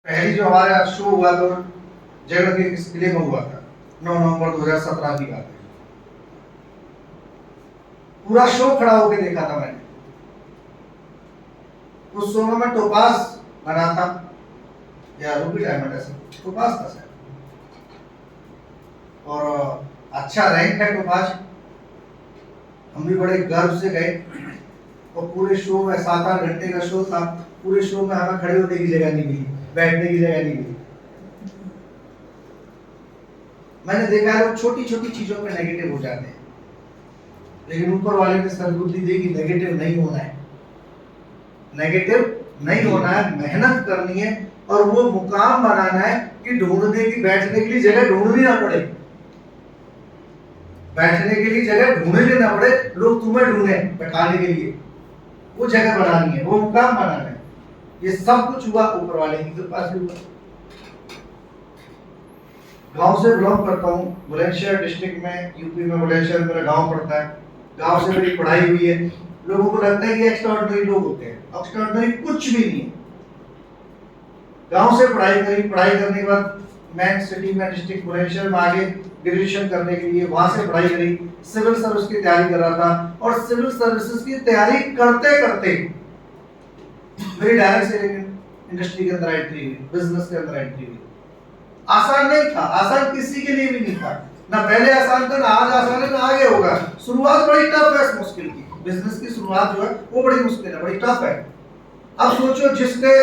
पहली जो हमारा शो हुआ तो जगह के इस किले में हुआ था, 9 नवंबर 2017 की बात है। पूरा शो खड़ा होकर देखा था मैंने। उस शो में मैं टोपाज बना था या रूबी डायमंड, ऐसा टोपाज था सर, और अच्छा रैंक है टोपाज। हम भी बड़े गर्व से गए और पूरे शो में 7-8 घंटे का शो था। पूरे शो में हमें खड़े होने की जगह नहीं मिली, बैठने की जगह नहीं मिली। मैंने देखा है लोग छोटी छोटी चीजों पे नेगेटिव हो जाते हैं, लेकिन ऊपर वाले ने सद्बुद्धि दी कि नेगेटिव नहीं होना है, नेगेटिव नहीं होना है, मेहनत करनी है और वो मुकाम बनाना है कि ढूंढने की, बैठने के लिए जगह ढूंढनी ना पड़े, बैठने के लिए जगह ढूंढने ना पड़े, लोग तुम्हें ढूंढे बैठाने के लिए। वो जगह बनानी है, वो मुकाम बनाना है। ये सब कुछ हुआ ऊपर वाले की कृपा से हुआ। गांव से बिलोंग करता हूँ, बुलंदशहर डिस्ट्रिक्ट में, यूपी में बुलंदशहर मेरा गांव पड़ता है। गांव से मेरी पढ़ाई हुई है। लोगों को लगता है कि एक्स्ट्राऑर्डिनरी लोग होते हैं, एक्स्ट्राऑर्डिनरी कुछ भी नहीं है। गांव से पढ़ाई करी, पढ़ाई करने के बाद मैं सिटी में डिस्ट्रिक्ट बुलंदशहर में आगे ग्रेजुएशन करने के लिए वहां से पढ़ाई करी। सिविल सर्विस की तैयारी कर रहा था और सिविल सर्विसेज की तैयारी करते करते मेरी डायरेक्ट से इंडस्ट्री के अंदर एंट्री हुई, बिजनेस के अंदर एंट्री हुई। आसान नहीं था, आसान किसी के लिए भी नहीं था, ना पहले आसान था, ना आज आसान है, ना आगे होगा। शुरुआत बड़ी टफ है, मुश्किल की बिजनेस की शुरुआत जो है वो बड़ी मुश्किल है, बड़ी टफ है। अब सोचो जिसने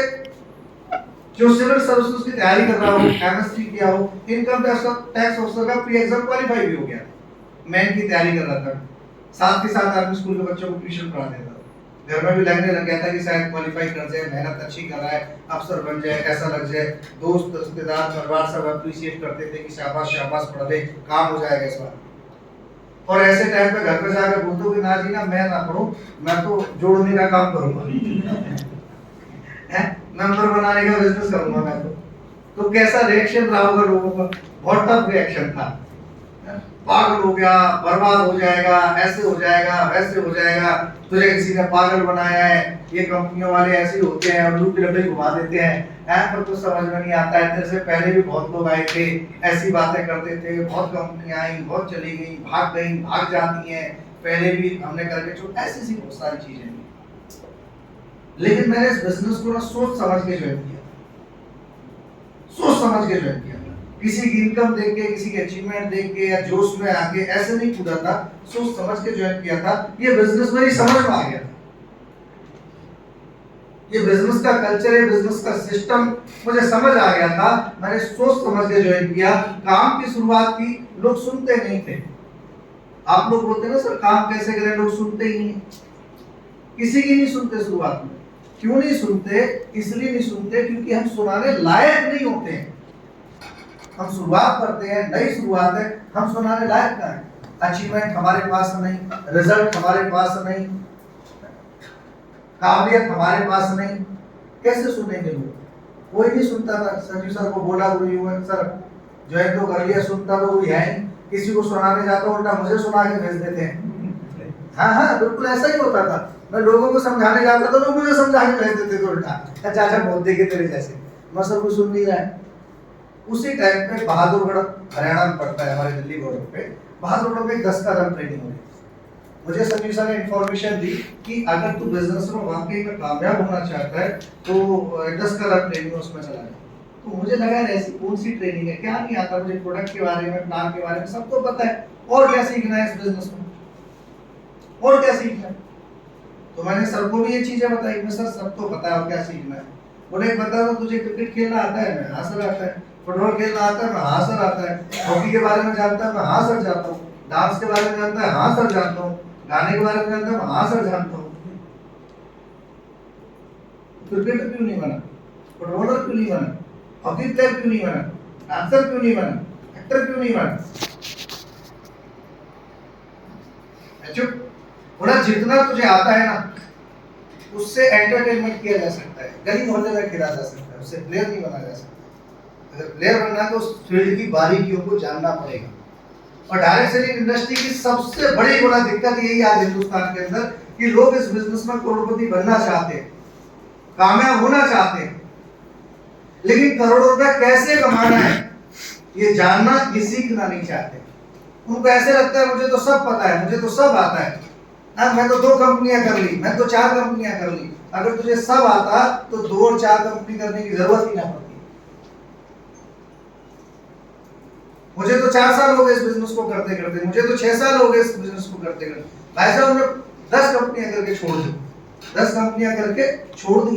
जो सिविल सर्विसेज की तैयारी कर रहा हो, एमएससी किया हो, इनकम टैक्स ऑफिसर का प्री एग्जाम क्वालीफाई भी हो गया, मेन की तैयारी कर रहा था, साथ ही साथ आर्मी स्कूल के बच्चों को ट्यूशन पढ़ा देता, घर में भी लगने लग गया था कि शायद क्वालीफाई कर जाए, मेहनत अच्छी कर रहा है, अफसर बन जाए, ऐसा लग जाए। दोस्त रिश्तेदार परिवार सब अप्रिशिएट करते थे कि शाबाश शाबाश, पढ़ ले, काम हो जाएगा इस बार। और ऐसे टाइम पे घर पे जाकर बोलते हो कि ना जी ना, मैं ना पढ़ूं, मैं तो जोड़ने का काम करूंगा नंबर बनाने का बिजनेस करूंगा मैं तो कैसा रिएक्शन रहा होगा लोगों का? बहुत टफ रिएक्शन था। पागल हो गया, बर्बाद हो जाएगा, ऐसे हो जाएगा, वैसे हो जाएगा, तुझे किसी ने पागल बनाया है, ये कंपनियों वाले ऐसे होते हैं, उल्लू की लकड़ी घुमा देते हैं, पर कुछ समझ में नहीं आता है। तेरे से पहले भी बहुत लोग आए थे, ऐसी बातें करते थे, बहुत कंपनियां आई, बहुत चली गई, भाग जाती हैं, पहले भी हमने करके जो ऐसी बहुत सारी चीजें। लेकिन मैंने इस बिजनेस को ना सोच समझ के ज्वाइन किया, सोच समझ के ज्वाइन किया। किसी की इनकम देख के, किसी के अचीवमेंट देख के या जोश में आके ऐसे नहीं कूदा था, सोच समझ के ज्वाइन किया था। ये बिजनेस मेरी समझ में आ गया था, ये बिजनेस का कल्चर है, बिजनेस का सिस्टम मुझे समझ आ गया था। मैंने सोच समझ के ज्वाइन किया। काम की शुरुआत की, लोग सुनते नहीं थे। आप लोग बोलते ना सर काम कैसे करें, लोग सुनते ही नहीं, किसी की नहीं सुनते शुरुआत में। क्यों नहीं सुनते? इसलिए नहीं सुनते क्योंकि हम सुनाने लायक नहीं होते हैं। हम शुरुआत करते हैं, नई शुरुआत है, हम सुनाने लायक ना है। अचीवमेंट हमारे पास नहीं, रिजल्ट हमारे पास नहीं, काबिलियत हमारे पास नहीं, कैसे सुनेंगे लोग? कोई नहीं सुनता था। संजीव सर को बोला सर ज्वाइन तो कर लिया, सुनता तो कोई है नहीं। किसी को सुनाने जाता उल्टा मुझे सुना के भेज देते हैं। हाँ बिल्कुल ऐसा ही होता था। मैं लोगों को समझाने जाता था, लोग मुझे समझा के भेज देते थे उल्टा, चाचा बहुत देखे तेरे जैसे। मैं सबको सुन नहीं रहा है। उसी टाइम पे बहादुरगढ़ हरियाणा में पड़ता है, हमारे दिल्ली बॉर्डर पे। बहादुरगढ़ में 10 का रन ट्रेनिंग हो रही। मुझे संजीव सर ने इन्फॉर्मेशन दी कि अगर तू बिजनेस में वाकई में कामयाब होना चाहता है तो 10 का रन ट्रेनिंग उसमें चला जाए। तो मुझे लगा ऐसी कौन सी ट्रेनिंग है, क्या नहीं आता मुझे, प्रोडक्ट के बारे में, प्लान के बारे में सब तो पता है, और क्या सीखना है इस बिजनेस में, और क्या सीखना है? तो मैंने सर को भी ये चीजें बताई। मैं सर सब तो पता है और क्या सीखना है। बोले बता दो, तुझे क्रिकेट खेलना आता है? मैं हाँ सर आता है। फुटबॉल खेलना आता है? मैं हाँ सर आता है। हॉकी के बारे में जानता है? मैं हाँ सर जानता हूँ। डांस के बारे में जानता है? हाँ सर जानता हूँ। गाने के बारे में जानता है? मैं हाँ सर जानता हूँ। क्रिकेटर क्यों नहीं बना? फुटबॉलर क्यों नहीं बना? हॉकी प्लेयर क्यों नहीं बना? डांसर क्यों नहीं बना? एक्टर क्यों नहीं बना? चुप। बोला जितना तुझे आता है ना उससे एंटरटेनमेंट किया जा सकता है, गली मोहल्ले में खेला जा सकता है, उससे प्लेयर नहीं बना जा सकता। अगर प्लेयर बनना है तो उस फील्ड की बारीकियों को जानना पड़ेगा। और डायरेक्ट सेलिंग इंडस्ट्री की सबसे बड़ी बड़ा दिक्कत यही आज हिंदुस्तान के अंदर कि लोग इस बिजनेस में करोड़पति बनना चाहते हैं, कामयाब होना चाहते हैं, लेकिन करोड़ों रुपए कैसे कमाना है ये जानना, ये सीखना नहीं चाहते। उनको ऐसे लगता है मुझे तो सब पता है, मुझे तो सब आता है। मैं तो 2 कंपनियां कर ली, मैं तो 4 कंपनियां कर ली। अगर तुझे सब आता तो 2 और 4 कंपनी करने की जरूरत ही ना पड़ती। मुझे तो 4 साल हो गए इस बिजनेस को करते करते, मुझे तो 6 साल हो गए इस बिजनेस को करते करते। भाई साहब हमने 10 कंपनियां करके छोड़ दी, 10 कंपनियां करके छोड़ दी।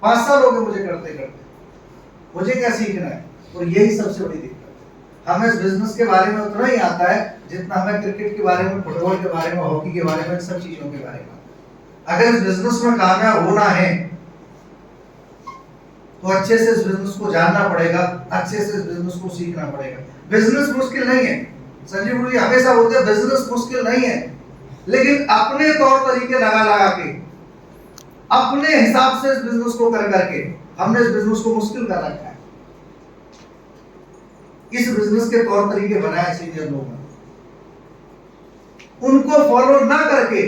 5 साल हो गए मुझे करते करते। मुझे क्या सीखना है? और यही सबसे बड़ी दिक्कत है। हमें इस बिजनेस के बारे में उतना ही आता है जितना हमें क्रिकेट के बारे में, फुटबॉल के बारे में, हॉकी के बारे में, सब चीजों के बारे में। अगर इस बिजनेस में कामयाब होना है तो अच्छे से इस बिजनेस को जानना पड़ेगा, अच्छे से इस बिजनेस को सीखना पड़ेगा। बिजनेस मुश्किल नहीं है। संजीव गुरु जी हमेशा बोलते हैं बिजनेस मुश्किल नहीं है, लेकिन अपने तौर तरीके लगा लगा के, अपने हिसाब से इस बिजनेस को कर करके हमने इस बिजनेस को मुश्किल कर रखा है। इस बिजनेस के तौर तरीके बनाए सीनियर लोगों ने, उनको फॉलो ना करके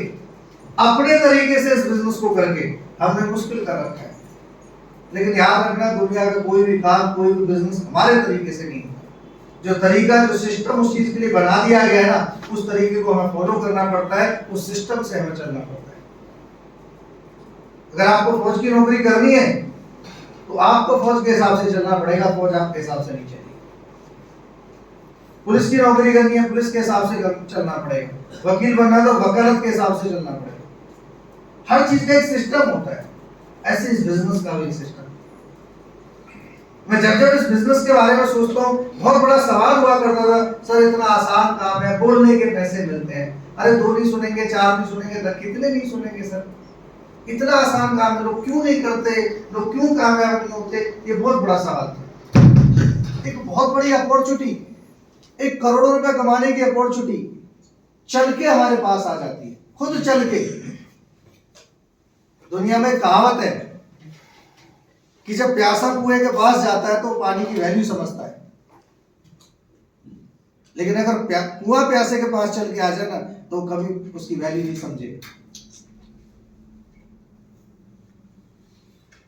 अपने तरीके से इस बिजनेस को करके हमने मुश्किल कर रखा है। लेकिन याद रखना, दुनिया का कोई भी काम, कोई भी बिजनेस हमारे तरीके से नहीं है। जो तरीका, जो सिस्टम उस चीज के लिए बना दिया गया है ना, उस तरीके को हमें फॉलो करना पड़ता है, उस सिस्टम से हमें चलना पड़ता है। अगर आपको फौज की नौकरी करनी है तो आपको फौज के हिसाब से चलना पड़ेगा, फौज आपके हिसाब से नहीं चलेगी। पुलिस की नौकरी करनी है, पुलिस के हिसाब से चलना पड़ेगा। वकील बनना तो वकालत के हिसाब से चलना पड़ेगा। हर चीज का एक सिस्टम होता है, ऐसे इस बिजनेस का भी सिस्टम। मैं जब जब इस बिजनेस के बारे में सोचता हूँ, बहुत बड़ा सवाल हुआ करता था, सर इतना आसान काम है, बोलने के पैसे मिलते हैं। अरे 2 नहीं सुनेंगे, 4 नहीं सुनेंगे, कितने नहीं सुनेंगे सर? इतना आसान काम है, लोग क्यों नहीं करते, लोग क्यों कामयाब नहीं होते? ये बहुत बड़ा सवाल था। एक बहुत बड़ी अपॉर्चुनिटी, एक करोड़ों रुपए कमाने की अपॉर्चुनिटी चल के हमारे पास आ जाती है, खुद चल के। दुनिया में कहावत है कि जब प्यासा कुएं के पास जाता है तो पानी की वैल्यू समझता है, लेकिन अगर कुआं प्यासे के पास चल के आ जाए ना तो कभी उसकी वैल्यू नहीं समझेगा।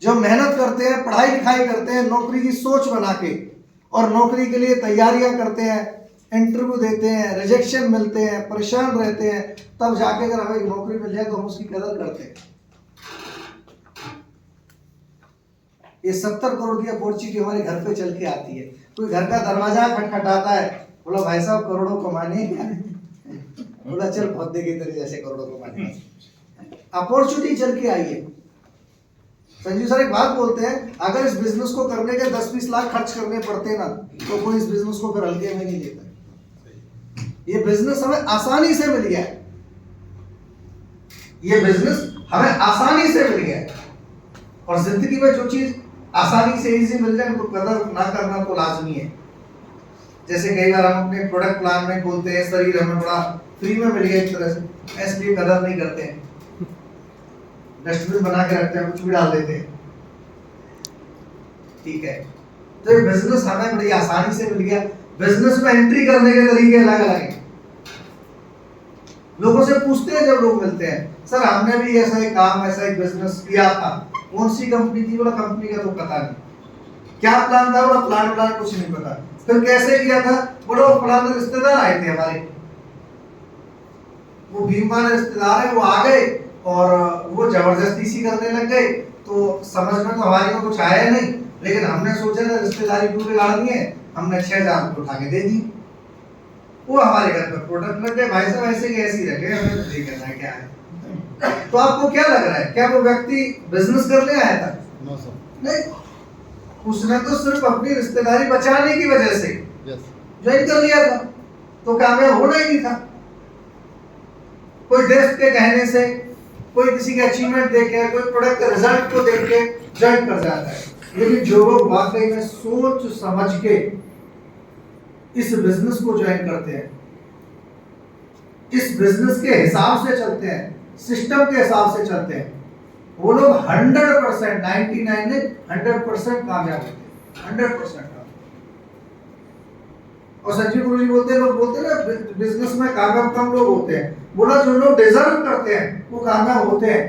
जो मेहनत करते हैं, पढ़ाई लिखाई करते हैं, नौकरी की सोच बना के, और नौकरी के लिए तैयारियां करते हैं, इंटरव्यू देते हैं, रिजेक्शन मिलते हैं, परेशान रहते हैं, तब जाके अगर हमें नौकरी मिल जाए तो हम उसकी कदर करते हैं। ये 70 करोड़ की अपॉर्चुनिटी हमारे घर पे चल के आती है। कोई घर का दरवाजा खटखटाता है, बोला भाई साहब करोड़ों कमाने, बोला चल बहुत देखे तेरे जैसे करोड़ों कमाने। अपॉर्चुनिटी चल के आई है। संजीव सर एक बात बोलते हैं, अगर इस बिजनेस को करने के 10-20 लाख खर्च करने पड़ते ना तो कोई इस बिजनेस को फिर हल्के में नहीं लेता। ये बिजनेस हमें आसानी से मिल गया है, ये बिजनेस हमें आसानी से मिल गया है। और जिंदगी में जो चीज आसानी से इजी मिल जाए तो कदर ना करना तो लाजमी है। जैसे कई बार हम अपने प्रोडक्ट प्लान में बोलते हैं शरीर हमें बड़ा फ्री में मिल गया एक तरह से, इसलिए कदर नहीं करते हैं, डस्टबिन बना के रखते हैं, कुछ भी डाल देते हैं। ठीक है, तो ये बिजनेस हमें बड़ी आसानी से मिल गया। बिजनेस में एंट्री करने के तरीके अलग अलग हैं। लोगों से पूछते हैं जब लोग मिलते हैं, सर हमने भी ऐसा एक काम, ऐसा एक बिजनेस किया था, कौन सी कंपनी थी? बोला कंपनी का तो पता नहीं। क्या प्लान था? बोला प्लान कुछ नहीं पता। फिर कैसे किया था? बोला वो प्लान रिश्तेदार आए थे हमारे, वो भीमवान रिश्तेदार है, वो आ गए और वो जबरदस्ती सी करने लग गए। तो समझ में तो हमारी को कुछ आया नहीं, लेकिन हमने सोचा ना रिश्तेदारी क्यों बिगाड़नी है, हमने 6 हजार उठा के दे दी। वो हमारे घर पर प्रोडक्ट लग गए। भाई साहब ऐसे के ऐसे रखे, हमें तो नहीं करना है क्या है। तो आपको क्या लग रहा है, क्या वो व्यक्ति बिजनेस करने आया था? नहीं, उसने तो सिर्फ अपनी रिश्तेदारी बचाने की वजह से ज्वाइन कर लिया था, तो कामयाब होना ही नहीं था। कोई दोस्त के कहने से, कोई किसी के अचीवमेंट देख के, कोई प्रोडक्ट के रिजल्ट को देख के ज्वाइन कर जाता है। लेकिन जो लोग वाकई में सोच समझ के इस बिजनेस को ज्वाइन करते हैं, इस बिजनेस के हिसाब से चलते हैं, सिस्टम के हिसाब से चलते हैं, वो लोग 100%, 99 नहीं 100% कामयाब होते हैं, 100%। और संजीव गुरु जी बोलते हैं, लोग बोलते हैं ना बिजनेस में कामयाब कम लोग होते हैं। बोला जो लोग डिजर्व करते हैं वो कामयाब होते हैं।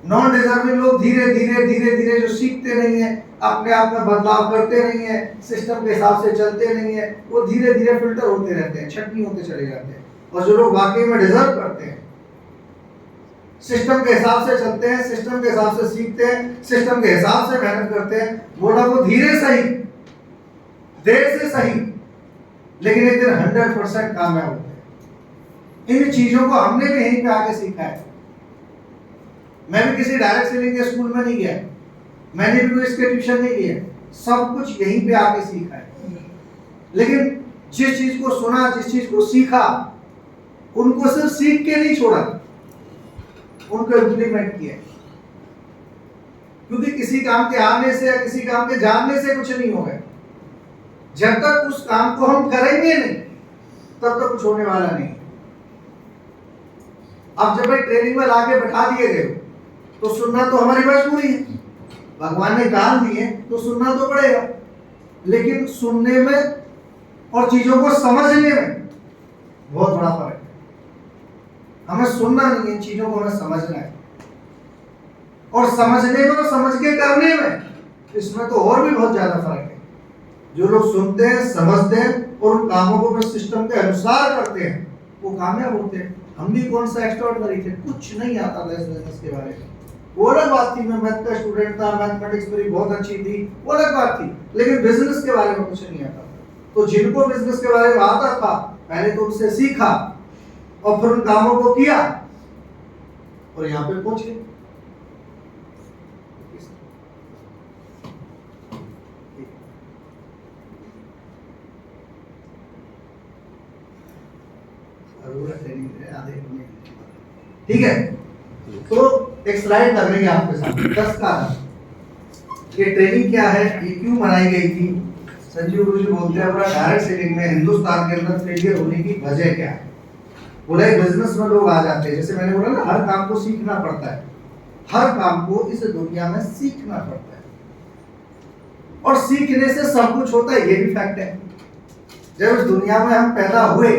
नॉन डिजर्विंग लोग धीरे धीरे जो सीखते नहीं है, अपने आप में बदलाव करते नहीं है, सिस्टम के हिसाब से चलते नहीं है, वो धीरे धीरे फिल्टर होते रहते हैं, छटनी होते चले जाते हैं। और जो लोग वाकई में डिजर्व करते हैं, सिस्टम के हिसाब से चलते हैं, सिस्टम के हिसाब से सीखते हैं, सिस्टम के हिसाब से मेहनत करते हैं, वो ना वो धीरे सही, देर से सही, लेकिन एक दिन 100% कामयाब होते हैं। इन चीजों को हमने भी यहीं पे आके सीखा है। मैं भी किसी डायरेक्ट सेलिंग के स्कूल में नहीं गया, मैंने भी कोई इसके ट्यूशन नहीं लिया, सब कुछ यहीं पे आके सीखा है। लेकिन जिस चीज को सुना, जिस चीज को सीखा, उनको सिर्फ सीख के नहीं छोड़ा, उनको इम्प्लीमेंट किया। क्योंकि किसी काम के आने से या किसी काम के जानने से कुछ नहीं होगा। जब तक उस काम को हम करेंगे नहीं, तब तक कुछ होने वाला नहीं। अब जब भाई ट्रेनिंग में लाके बैठा दिए गए तो सुनना तो हमारी मजबूरी है, भगवान ने काम दिए तो सुनना तो पड़ेगा। लेकिन सुनने में और चीजों को समझने में बहुत बड़ा फर्क है। हमें सुनना नहीं है, चीजों को हमें समझना है। और समझने में और समझ के करने में, इसमें तो और भी बहुत ज्यादा फर्क है। जो लोग सुनते हैं, समझते हैं और उन कामों को फिर सिस्टम के अनुसार करते हैं, वो कामयाब होते हैं। हम भी कौन सा एक्स्ट्राऑर्डिनरी थे, कुछ नहीं आता था इस बिजनेस के बारे में। वो अलग बात थी, मैं मैथ का स्टूडेंट था, मैथमेटिक्स मेरी बहुत अच्छी थी, वो अलग बात थी, लेकिन बिजनेस के बारे में कुछ नहीं आता था। तो जिनको बिजनेस के बारे में आता था, पहले तो उनसे सीखा और फिर उन कामों को किया और यहाँ पे पहुंच गए। ठीक है, तो एक स्लाइड लग रही है आपके सामने 10 का। ये ट्रेनिंग क्या है, ये क्यों बनाई गई थी? संजीव गुरु जी बोलते हैं अपना डायरेक्ट सेलिंग में हिंदुस्तान के अंदर फेलियर होने की वजह क्या है। बोला बिजनेस में लोग आ जाते हैं, जैसे मैंने बोला ना, हर काम को सीखना पड़ता है, हर काम को इस दुनिया में सीखना पड़ता है। और सीखने से सब कुछ होता है, ये भी फैक्ट है। जब इस दुनिया में हम पैदा हुए,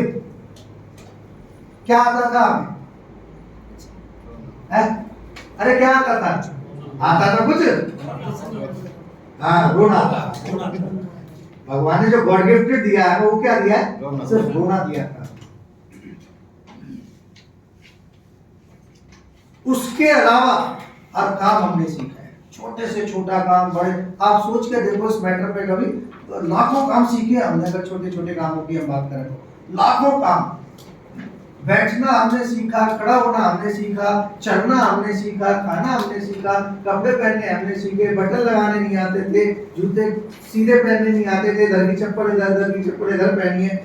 क्या आता था हमें? अरे क्या आता था कुछ? हाँ, रोना। भगवान ने जो गॉड गिफ्ट दिया है वो क्या दिया है? सिर्फ रोना दिया था। उसके अलावा हर काम हमने सीखा है, छोटे से छोटा काम, बड़े। आप सोच के देखो इस मैटर पे, कभी लाखों काम सीखे हमने। अगर छोटे छोटे कामों की हम बात करें तो लाखों काम। बैठना हमने सीखा, खड़ा होना हमने सीखा, चढ़ना हमने सीखा, खाना हमने सीखा, कपड़े पहनने हमने सीखे, बटन लगाने नहीं आते थे, जूते सीधे पहनने नहीं आते थे, इधर की चप्पल इधर की चप्पल इधर पहनिए,